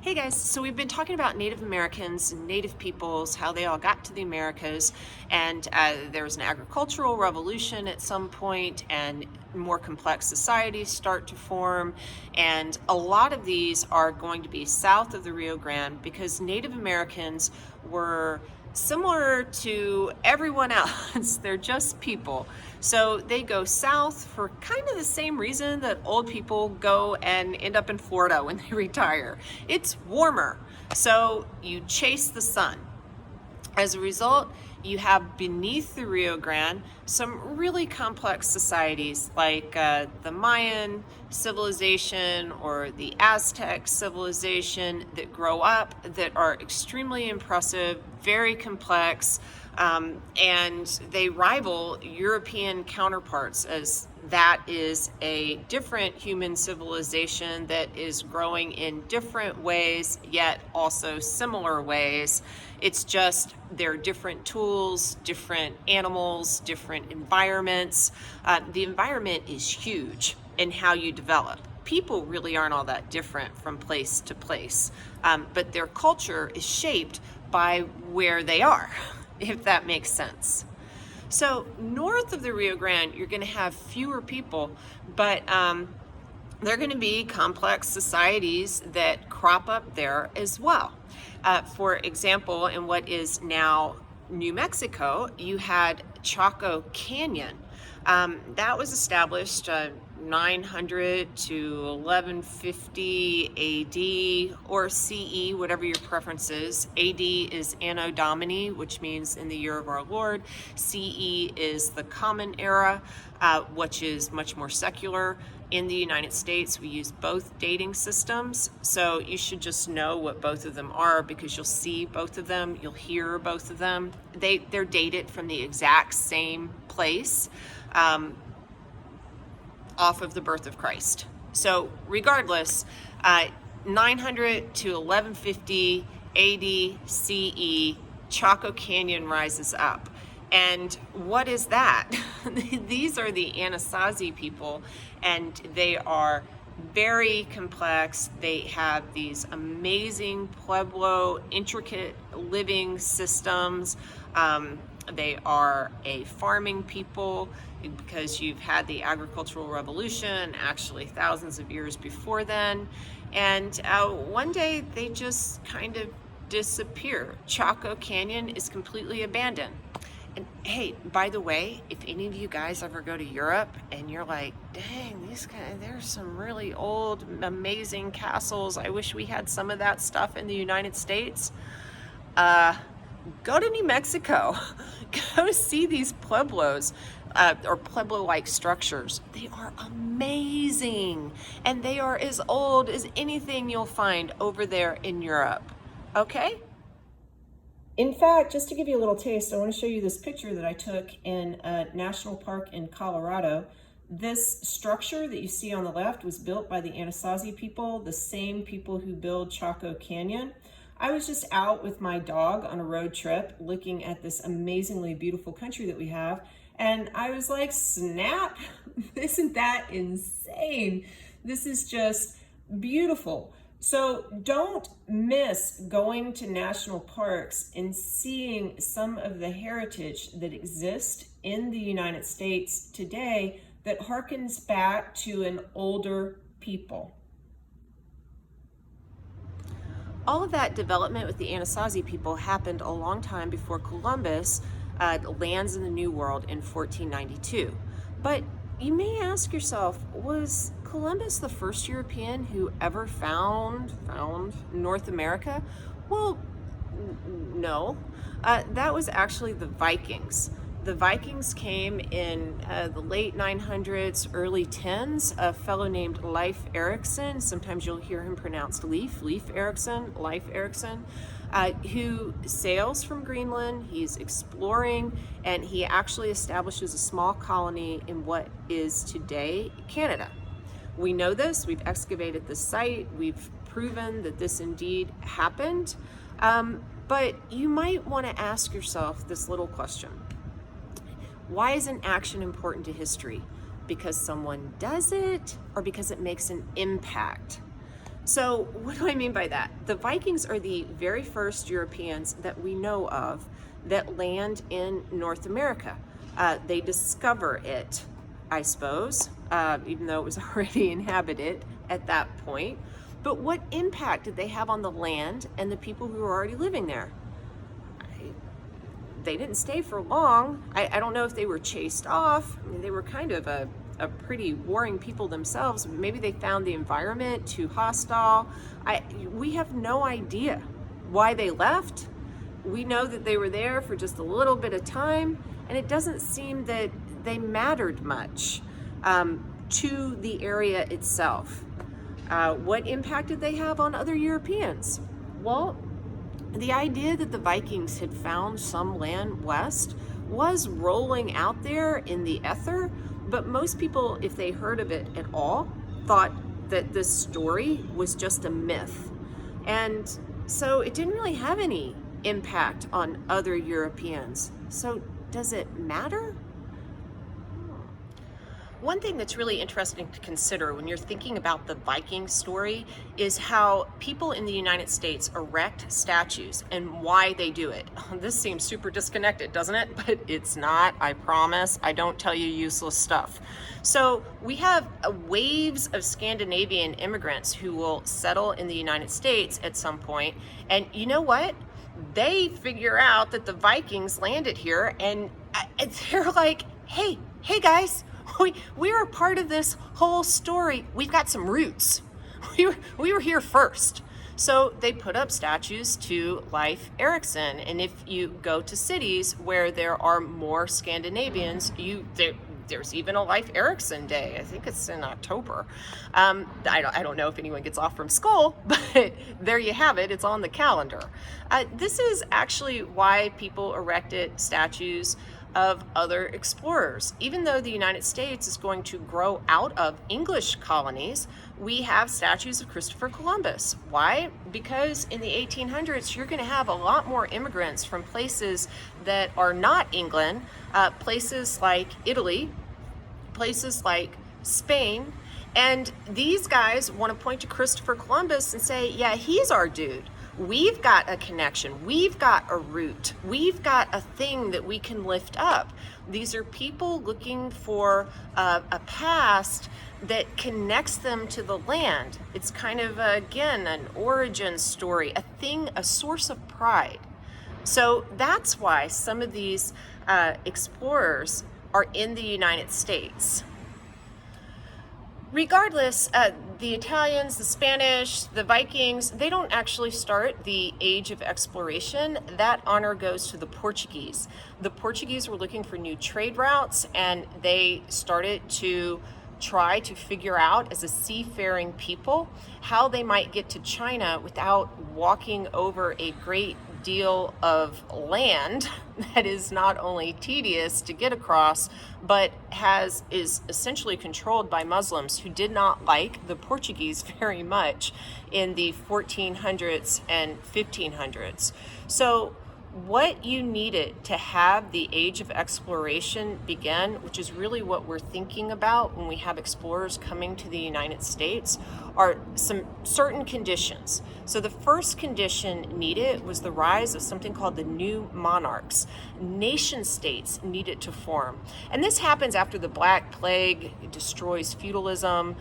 Hey guys, so we've been talking about Native Americans and Native peoples, how they all got to the Americas, and there was an agricultural revolution at some point, and more complex societies start to form. And a lot of these are going to be south of the Rio Grande because Native Americans were similar to everyone else. They're just people. So they go south for kind of the same reason that old people go and end up in Florida when they retire. It's warmer, so you chase the sun. As a result, you have beneath the Rio Grande some really complex societies like the Mayan civilization or the Aztec civilization that grow up that are extremely impressive, very complex, and they rival European counterparts as that is a different human civilization that is growing in different ways, yet also similar ways. It's just they're different tools, different animals, different environments. The environment is huge in how you develop. People really aren't all that different from place to place, but their culture is shaped by where they are, if that makes sense. So north of the Rio Grande, you're going to have fewer people, but they're going to be complex societies that crop up there as well. For example, in what is now New Mexico, you had Chaco Canyon. That was established 900 to 1150 AD or CE, whatever your preference is. AD is Anno Domini, which means in the year of our Lord. CE is the Common Era, which is much more secular. In the United States, we use both dating systems, so you should just know what both of them are because you'll see both of them, you'll hear both of them. They're dated from the exact same place, off of the birth of Christ. So regardless, 900 to 1150 AD CE, Chaco Canyon rises up. And what is that? These are the Anasazi people, and they are very complex. They have these amazing Pueblo, intricate living systems. They are a farming people because you've had the agricultural revolution actually thousands of years before then. And one day they just kind of disappear. Chaco Canyon is completely abandoned. And hey, by the way, if any of you guys ever go to Europe and you're like, dang, these guys, there's some really old, amazing castles. I wish we had some of that stuff in the United States. Go to New Mexico. Go see these pueblos or pueblo-like structures. They are amazing. And they are as old as anything you'll find over there in Europe. Okay? In fact, just to give you a little taste, I want to show you this picture that I took in a national park in Colorado. This structure that you see on the left was built by the Anasazi people, the same people who build Chaco Canyon. I was just out with my dog on a road trip looking at this amazingly beautiful country that we have, and I was like, snap, isn't that insane? This is just beautiful. So don't miss going to national parks and seeing some of the heritage that exists in the United States today that harkens back to an older people. All of that development with the Anasazi people happened a long time before Columbus lands in the New World in 1492. But you may ask yourself, was Columbus the first European who ever found North America? Well, no. That was actually the Vikings. The Vikings came in the late 900s, early 10s. A fellow named Leif Erikson, sometimes you'll hear him pronounced Leif Erikson, who sails from Greenland. He's exploring, and he actually establishes a small colony in what is today Canada. We know this, we've excavated the site, we've proven that this indeed happened, but you might want to ask yourself this little question. Why is an action important to history? Because someone does it or because it makes an impact? So what do I mean by that? The Vikings are the very first Europeans that we know of that land in North America. They discover it, I suppose, even though it was already inhabited at that point. But what impact did they have on the land and the people who were already living there? They didn't stay for long. I don't know if they were chased off. I mean, they were kind of a pretty warring people themselves. Maybe they found the environment too hostile. We have no idea why they left. We know that they were there for just a little bit of time, and it doesn't seem that they mattered much to the area itself. What impact did they have on other Europeans? Well, the idea that the Vikings had found some land west was rolling out there in the ether, but most people, if they heard of it at all, thought that this story was just a myth. And so it didn't really have any impact on other Europeans. So does it matter? One thing that's really interesting to consider when you're thinking about the Viking story is how people in the United States erect statues and why they do it. This seems super disconnected, doesn't it? But it's not, I promise. I don't tell you useless stuff. So we have waves of Scandinavian immigrants who will settle in the United States at some point. And you know what? They figure out that the Vikings landed here, and they're like, hey guys, we were part of this whole story. We've got some roots. We were here first. So they put up statues to Leif Erikson. And if you go to cities where there are more Scandinavians, there's even a Leif Erikson Day. I think it's in October. I don't know if anyone gets off from school, but there you have it. It's on the calendar. This is actually why people erected statues of other explorers. Even though the United States is going to grow out of English colonies, we have statues of Christopher Columbus. Why? Because in the 1800s, you're going to have a lot more immigrants from places that are not England, places like Italy, places like Spain, and these guys want to point to Christopher Columbus and say, yeah, he's our dude. We've got a connection. We've got a root. We've got a thing that we can lift up. These are people looking for a past that connects them to the land. It's kind of, again, an origin story, a source of pride. So that's why some of these explorers are in the United States. Regardless, the Italians, the Spanish, the Vikings, they don't actually start the age of exploration. That honor goes to the Portuguese. The Portuguese were looking for new trade routes, and they started to try to figure out, as a seafaring people, how they might get to China without walking over a great deal of land that is not only tedious to get across, but is essentially controlled by Muslims who did not like the Portuguese very much in the 1400s and 1500s. So what you needed to have the age of exploration begin, which is really what we're thinking about when we have explorers coming to the United States, are some certain conditions. So the first condition needed was the rise of something called the new monarchs. Nation states needed to form. And this happens after the Black Plague destroys feudalism.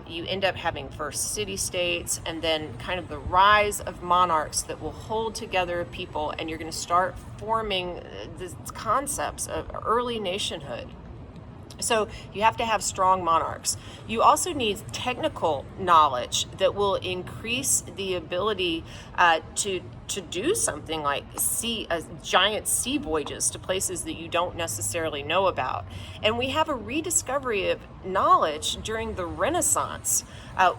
You end up having first city-states, and then kind of the rise of monarchs that will hold together people, and you're going to start forming the concepts of early nationhood. So you have to have strong monarchs. You also need technical knowledge that will increase the ability to do something like giant sea voyages to places that you don't necessarily know about. And we have a rediscovery of knowledge during the Renaissance,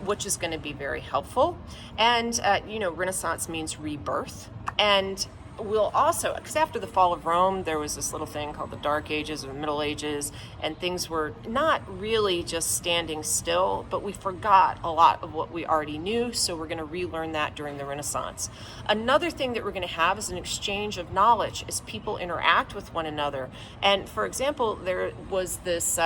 which is going to be very helpful. And Renaissance means rebirth. And we'll also, because after the fall of Rome, there was this little thing called the Dark Ages or Middle Ages, and things were not really just standing still, but we forgot a lot of what we already knew, so we're going to relearn that during the Renaissance. Another thing that we're going to have is an exchange of knowledge as people interact with one another. And for example, there was this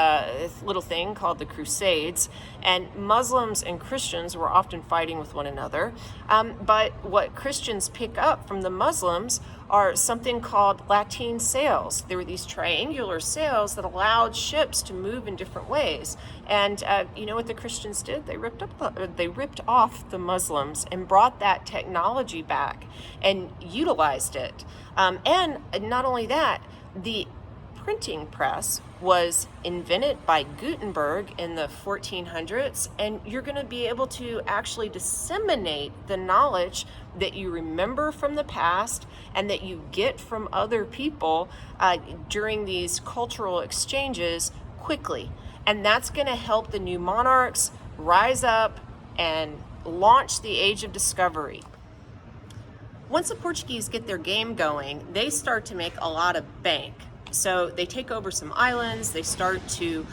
little thing called the Crusades, and Muslims and Christians were often fighting with one another. But what Christians pick up from the Muslims are something called Latin sails. There were these triangular sails that allowed ships to move in different ways. And you know what the Christians did? They ripped off the Muslims and brought that technology back and utilized it. And not only that, the printing press was invented by Gutenberg in the 1400s, and you're going to be able to actually disseminate the knowledge that you remember from the past and that you get from other people during these cultural exchanges quickly. And that's going to help the new monarchs rise up and launch the Age of Discovery. Once the Portuguese get their game going, they start to make a lot of bank. So they take over some islands, they start to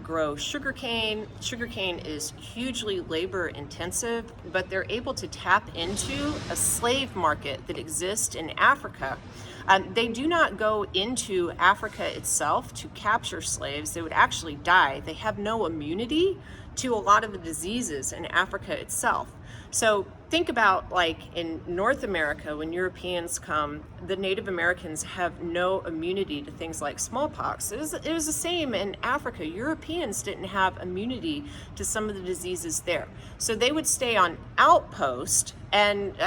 grow sugarcane. Sugarcane is hugely labor intensive, but they're able to tap into a slave market that exists in Africa. They do not go into Africa itself to capture slaves. They would actually die. They have no immunity to a lot of the diseases in Africa itself. So think about, like, in North America, when Europeans come, the Native Americans have no immunity to things like smallpox. It was the same in Africa. Europeans didn't have immunity to some of the diseases there. So they would stay on outpost, and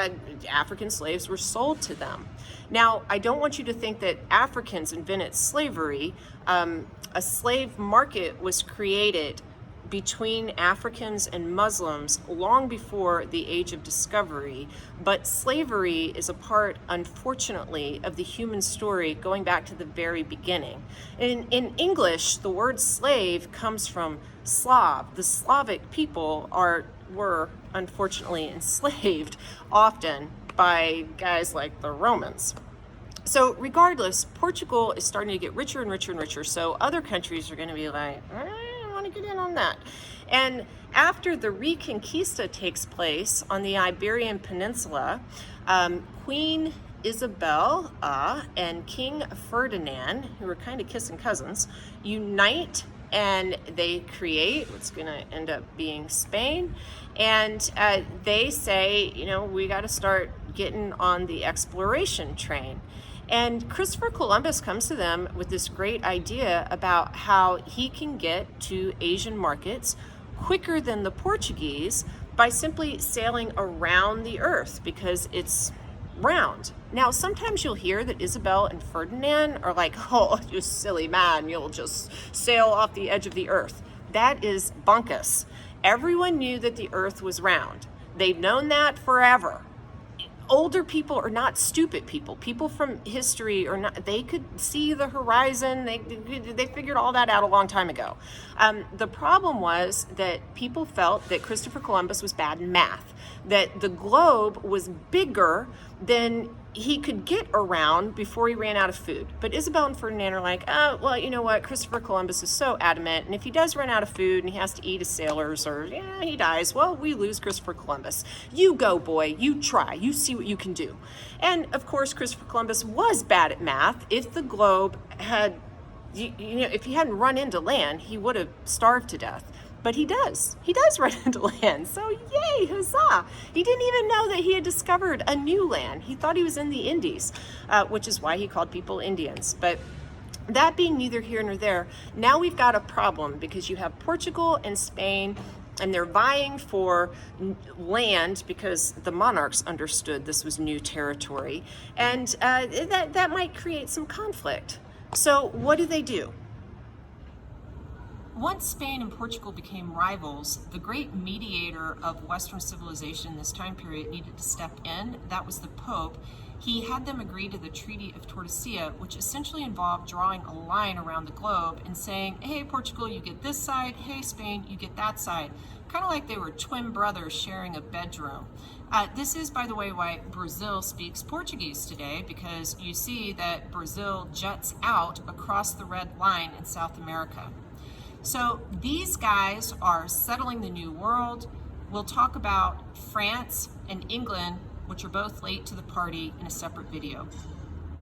African slaves were sold to them. Now, I don't want you to think that Africans invented slavery. A slave market was created between Africans and Muslims long before the Age of Discovery, but slavery is a part, unfortunately, of the human story going back to the very beginning. In English, the word slave comes from Slav. The Slavic people were unfortunately enslaved often by guys like the Romans. So regardless, Portugal is starting to get richer and richer and richer, so other countries are going to be like, to get in on that. And after the Reconquista takes place on the Iberian Peninsula, Queen Isabel and King Ferdinand, who are kind of kissing cousins, unite and they create what's going to end up being Spain. And they say, you know, we got to start getting on the exploration train. And Christopher Columbus comes to them with this great idea about how he can get to Asian markets quicker than the Portuguese by simply sailing around the earth because it's round. Now, sometimes you'll hear that Isabel and Ferdinand are like, oh, you silly man, you'll just sail off the edge of the earth. That is bunkus. Everyone knew that the earth was round. They've known that forever. Older people are not stupid people. People from history are not, they could see the horizon. They figured all that out a long time ago. The problem was that people felt that Christopher Columbus was bad in math, that the globe was bigger than he could get around before he ran out of food. But Isabel and Ferdinand are like, oh, well, you know what? Christopher Columbus is so adamant, and if he does run out of food and he has to eat his sailors or he dies, well, we lose Christopher Columbus. You go, boy. You try. You see what you can do. And of course, Christopher Columbus was bad at math. If the globe had, if he hadn't run into land, he would have starved to death. But he does run into land. So yay, huzzah. He didn't even know that he had discovered a new land. He thought he was in the Indies, which is why he called people Indians. But that being neither here nor there, now we've got a problem because you have Portugal and Spain, and they're vying for land because the monarchs understood this was new territory. And that might create some conflict. So what do? Once Spain and Portugal became rivals, the great mediator of Western civilization in this time period needed to step in. That was the Pope. he had them agree to the Treaty of Tordesillas, which essentially involved drawing a line around the globe and saying, hey, Portugal, you get this side, hey, Spain, you get that side. Kind of like they were twin brothers sharing a bedroom. This is, by the way, why Brazil speaks Portuguese today, because you see that Brazil juts out across the red line in South America. So these guys are settling the New World. We'll talk about France and England, which are both late to the party, in a separate video.